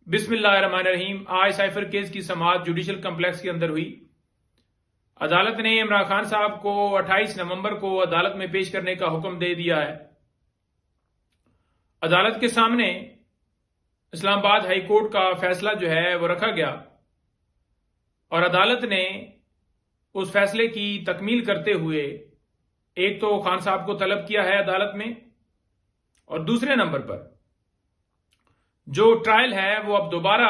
بسم اللہ الرحمن الرحیم۔ آج سائفر کیس کی سماعت جوڈیشل کمپلیکس کے اندر ہوئی۔ عدالت نے عمران خان صاحب کو 28 نومبر کو عدالت میں پیش کرنے کا حکم دے دیا ہے۔ عدالت کے سامنے اسلام آباد ہائی کورٹ کا فیصلہ جو ہے وہ رکھا گیا اور عدالت نے اس فیصلے کی تکمیل کرتے ہوئے ایک تو خان صاحب کو طلب کیا ہے عدالت میں، اور دوسرے نمبر پر جو ٹرائل ہے وہ اب دوبارہ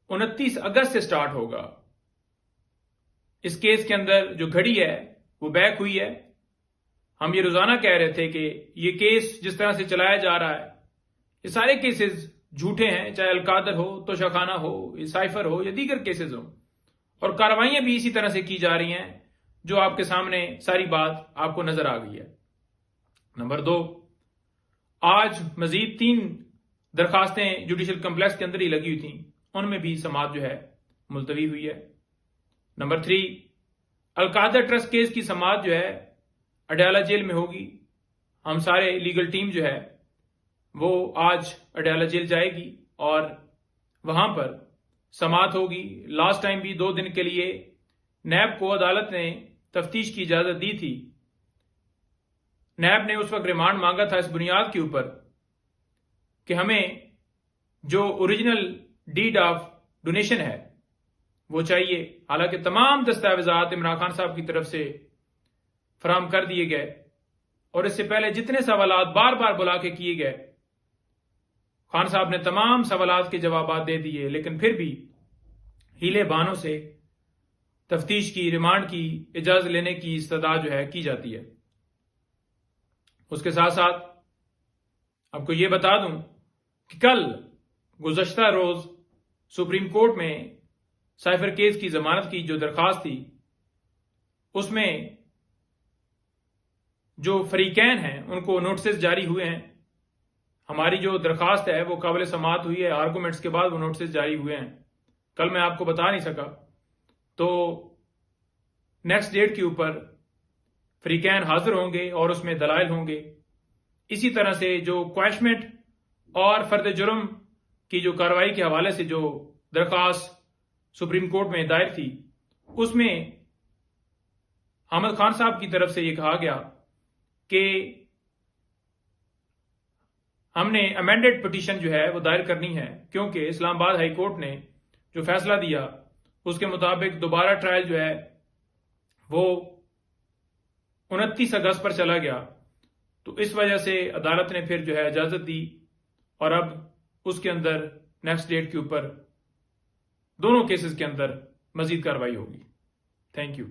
29 اگست سے سٹارٹ ہوگا۔ اس کیس کے اندر جو گھڑی ہے وہ بیک ہوئی ہے۔ ہم یہ روزانہ کہہ رہے تھے کہ یہ کیس جس طرح سے چلایا جا رہا ہے، یہ سارے کیسز جھوٹے ہیں، چاہے القادر ہو، توشہ خانہ ہو، یہ سائفر ہو یا دیگر کیسز ہوں، اور کارروائیاں بھی اسی طرح سے کی جا رہی ہیں جو آپ کے سامنے ساری بات آپ کو نظر آ گئی ہے۔ نمبر 2، آج مزید 3 درخواستیں جوڈیشل کمپلیکس کے اندر ہی لگی ہوئی تھیں، ان میں بھی سماعت جو ہے ملتوی ہوئی ہے۔ نمبر 3، القادر ٹرسٹ کیس کی سماعت جو ہے اڈیالہ جیل میں ہوگی۔ ہم سارے لیگل ٹیم جو ہے وہ آج اڈیالہ جیل جائے گی اور وہاں پر سماعت ہوگی۔ لاسٹ ٹائم بھی 2 دن کے لیے نیب کو عدالت نے تفتیش کی اجازت دی تھی۔ نیب نے اس وقت ریمانڈ مانگا تھا اس بنیاد کے اوپر کہ ہمیں جو اوریجنل ڈیڈ آف ڈونیشن ہے وہ چاہیے، حالانکہ تمام دستاویزات عمران خان صاحب کی طرف سے فراہم کر دیے گئے اور اس سے پہلے جتنے سوالات بار بار بلا کے کیے گئے، خان صاحب نے تمام سوالات کے جوابات دے دیے، لیکن پھر بھی ہیلے بہانوں سے تفتیش کی، ریمانڈ کی اجازت لینے کی استدعا جو ہے کی جاتی ہے۔ اس کے ساتھ ساتھ آپ کو یہ بتا دوں کہ کل گزشتہ روز سپریم کورٹ میں سائفر کیس کی ضمانت کی جو درخواست تھی، اس میں جو فریقین ہیں ان کو نوٹسز جاری ہوئے ہیں۔ ہماری جو درخواست ہے وہ قابل سماعت ہوئی ہے، آرگومنٹس کے بعد وہ نوٹسز جاری ہوئے ہیں۔ کل میں آپ کو بتا نہیں سکا، تو نیکسٹ ڈیٹ کے اوپر فریقین حاضر ہوں گے اور اس میں دلائل ہوں گے۔ اسی طرح سے جو کویشمنٹ اور فرد جرم کی جو کارروائی کے حوالے سے جو درخواست سپریم کورٹ میں دائر تھی، اس میں حامد خان صاحب کی طرف سے یہ کہا گیا کہ ہم نے امینڈڈ پٹیشن جو ہے وہ دائر کرنی ہے، کیونکہ اسلام آباد ہائی کورٹ نے جو فیصلہ دیا اس کے مطابق دوبارہ ٹرائل جو ہے وہ 29 اگست پر چلا گیا، تو اس وجہ سے عدالت نے پھر جو ہے اجازت دی اور اب اس کے اندر نیکسٹ ڈیٹ کے اوپر دونوں کیسز کے اندر مزید کارروائی ہوگی۔ Thank you.